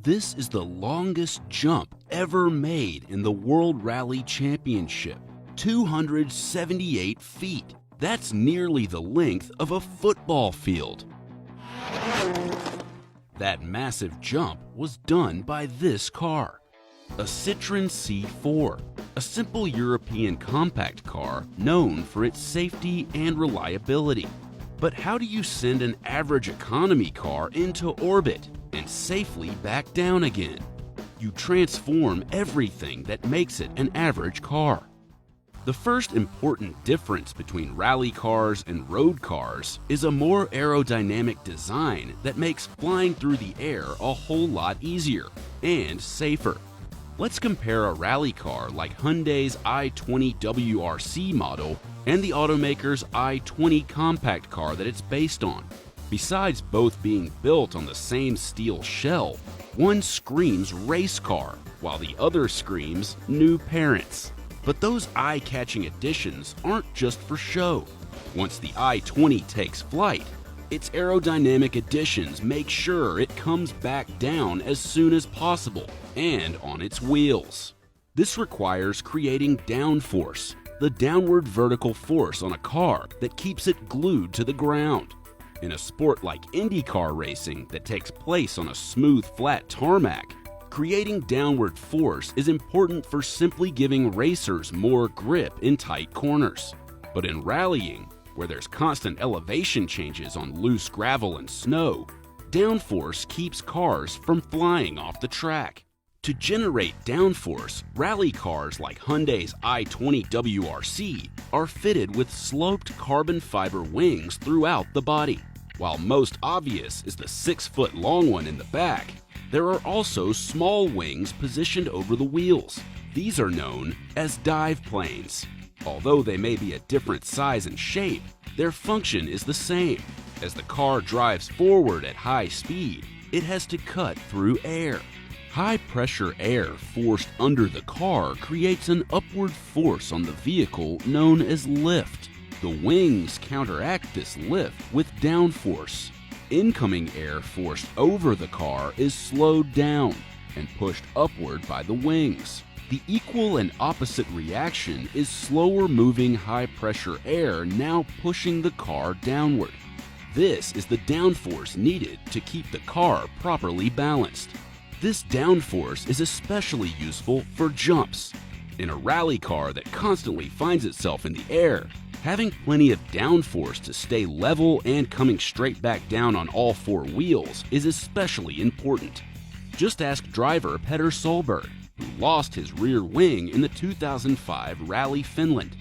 This is the longest jump ever made in the World Rally Championship, 278 feet. That's nearly the length of a football field. That massive jump was done by this car, a Citroën C4, a simple European compact car known for its safety and reliability. But how do you send an average economy car into orbit and safely back down again? You transform everything that makes it an average car. The first important difference between rally cars and road cars is a more aerodynamic design that makes flying through the air a whole lot easier and safer. Let's compare a rally car like Hyundai's i20 WRC model and the automaker's i20 compact car that it's based on. Besides both being built on the same steel shell, one screams race car, while the other screams new parents. But those eye-catching additions aren't just for show. Once the i20 takes flight, its aerodynamic additions make sure it comes back down as soon as possible and on its wheels. This requires creating downforce, the downward vertical force on a car that keeps it glued to the ground. In a sport like IndyCar racing that takes place on a smooth, flat tarmac, creating downward force is important for simply giving racers more grip in tight corners. But in rallying, where there's constant elevation changes on loose gravel and snow, downforce keeps cars from flying off the track. To generate downforce, rally cars like Hyundai's i20 WRC are fitted with sloped carbon fiber wings throughout the body. While most obvious is the 6-foot-long one in the back, there are also small wings positioned over the wheels. These are known as dive planes. Although they may be a different size and shape, their function is the same. As the car drives forward at high speed, it has to cut through air. High-pressure air forced under the car creates an upward force on the vehicle known as lift. The wings counteract this lift with downforce. Incoming air forced over the car is slowed down and pushed upward by the wings. The equal and opposite reaction is slower moving high-pressure air now pushing the car downward. This is the downforce needed to keep the car properly balanced. This downforce is especially useful for jumps. In a rally car that constantly finds itself in the air, having plenty of downforce to stay level and coming straight back down on all four wheels is especially important. Just ask driver Petter Solberg, who lost his rear wing in the 2005 Rally Finland.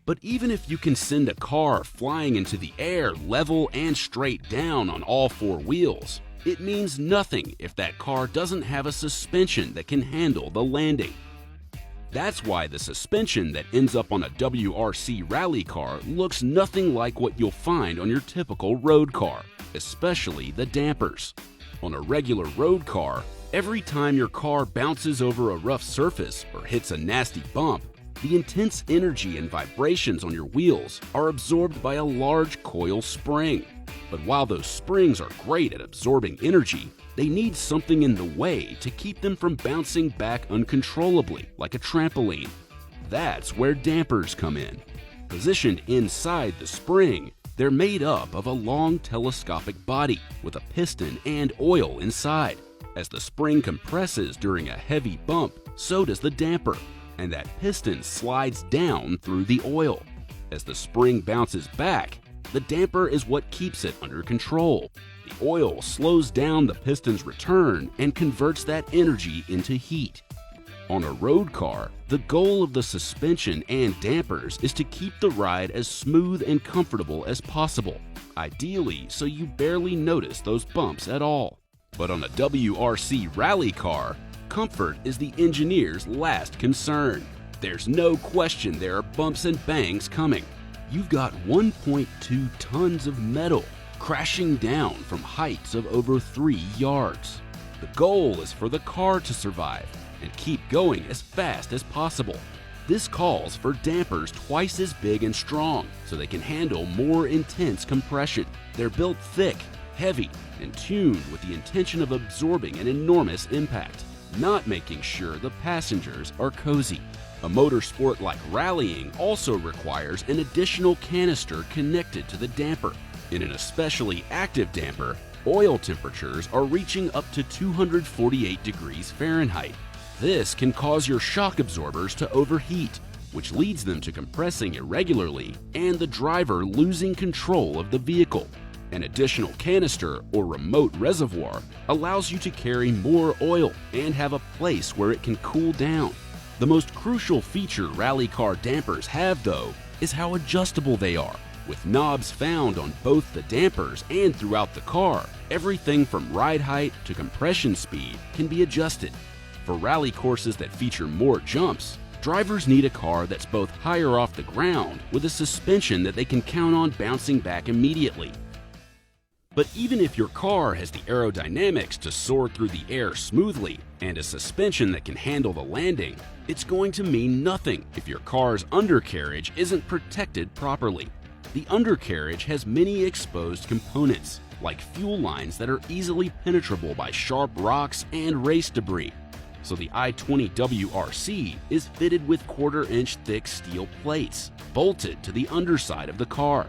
But even if you can send a car flying into the air level and straight down on all four wheels, it means nothing if that car doesn't have a suspension that can handle the landing. That's why the suspension that ends up on a WRC rally car looks nothing like what you'll find on your typical road car, especially the dampers. On a regular road car, every time your car bounces over a rough surface or hits a nasty bump, the intense energy and vibrations on your wheels are absorbed by a large coil spring. But while those springs are great at absorbing energy, they need something in the way to keep them from bouncing back uncontrollably, like a trampoline. That's where dampers come in. Positioned inside the spring, they're made up of a long telescopic body with a piston and oil inside. As the spring compresses during a heavy bump, so does the damper, and that piston slides down through the oil. As the spring bounces back, the damper is what keeps it under control. The oil slows down the piston's return and converts that energy into heat. On a road car, the goal of the suspension and dampers is to keep the ride as smooth and comfortable as possible, ideally so you barely notice those bumps at all. But on a WRC rally car, comfort is the engineer's last concern. There's no question there are bumps and bangs coming. You've got 1.2 tons of metal crashing down from heights of over 3 yards. The goal is for the car to survive and keep going as fast as possible. This calls for dampers twice as big and strong so they can handle more intense compression. They're built thick, heavy and tuned with the intention of absorbing an enormous impact, not making sure the passengers are cozy. A motorsport like rallying also requires an additional canister connected to the damper. In an especially active damper, oil temperatures are reaching up to 248 degrees Fahrenheit. This can cause your shock absorbers to overheat, which leads them to compressing irregularly and the driver losing control of the vehicle. An additional canister or remote reservoir allows you to carry more oil and have a place where it can cool down. The most crucial feature rally car dampers have, though, is how adjustable they are. With knobs found on both the dampers and throughout the car, everything from ride height to compression speed can be adjusted. For rally courses that feature more jumps, drivers need a car that's both higher off the ground with a suspension that they can count on bouncing back immediately. But even if your car has the aerodynamics to soar through the air smoothly and a suspension that can handle the landing, it's going to mean nothing if your car's undercarriage isn't protected properly. The undercarriage has many exposed components, like fuel lines that are easily penetrable by sharp rocks and race debris. So the i20 WRC is fitted with 1/4-inch thick steel plates bolted to the underside of the car.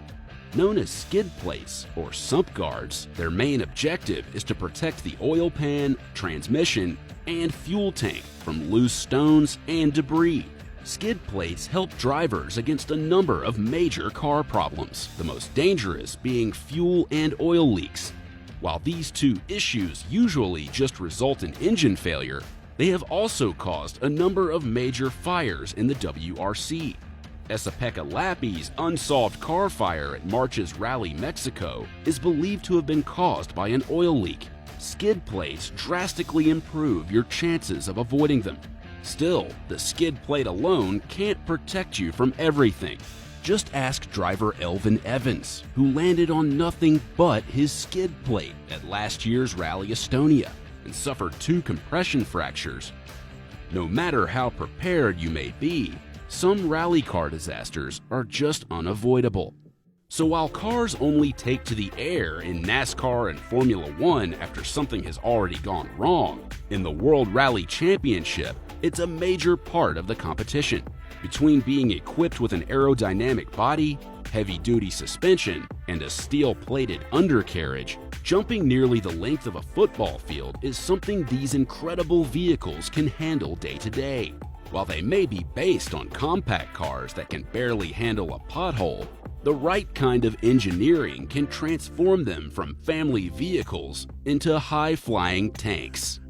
Known as skid plates or sump guards, their main objective is to protect the oil pan, transmission, and fuel tank from loose stones and debris. Skid plates help drivers against a number of major car problems, the most dangerous being fuel and oil leaks. While these two issues usually just result in engine failure, they have also caused a number of major fires in the WRC. Esa-Pekka Lappi's unsolved car fire at March's Rally Mexico is believed to have been caused by an oil leak. Skid plates drastically improve your chances of avoiding them. Still, the skid plate alone can't protect you from everything. Just ask driver Elvin Evans, who landed on nothing but his skid plate at last year's Rally Estonia and suffered 2 compression fractures. No matter how prepared you may be, some rally car disasters are just unavoidable. So while cars only take to the air in NASCAR and Formula One after something has already gone wrong, in the World Rally Championship, it's a major part of the competition. Between being equipped with an aerodynamic body, heavy-duty suspension, and a steel-plated undercarriage, jumping nearly the length of a football field is something these incredible vehicles can handle day to day. While they may be based on compact cars that can barely handle a pothole, the right kind of engineering can transform them from family vehicles into high-flying tanks.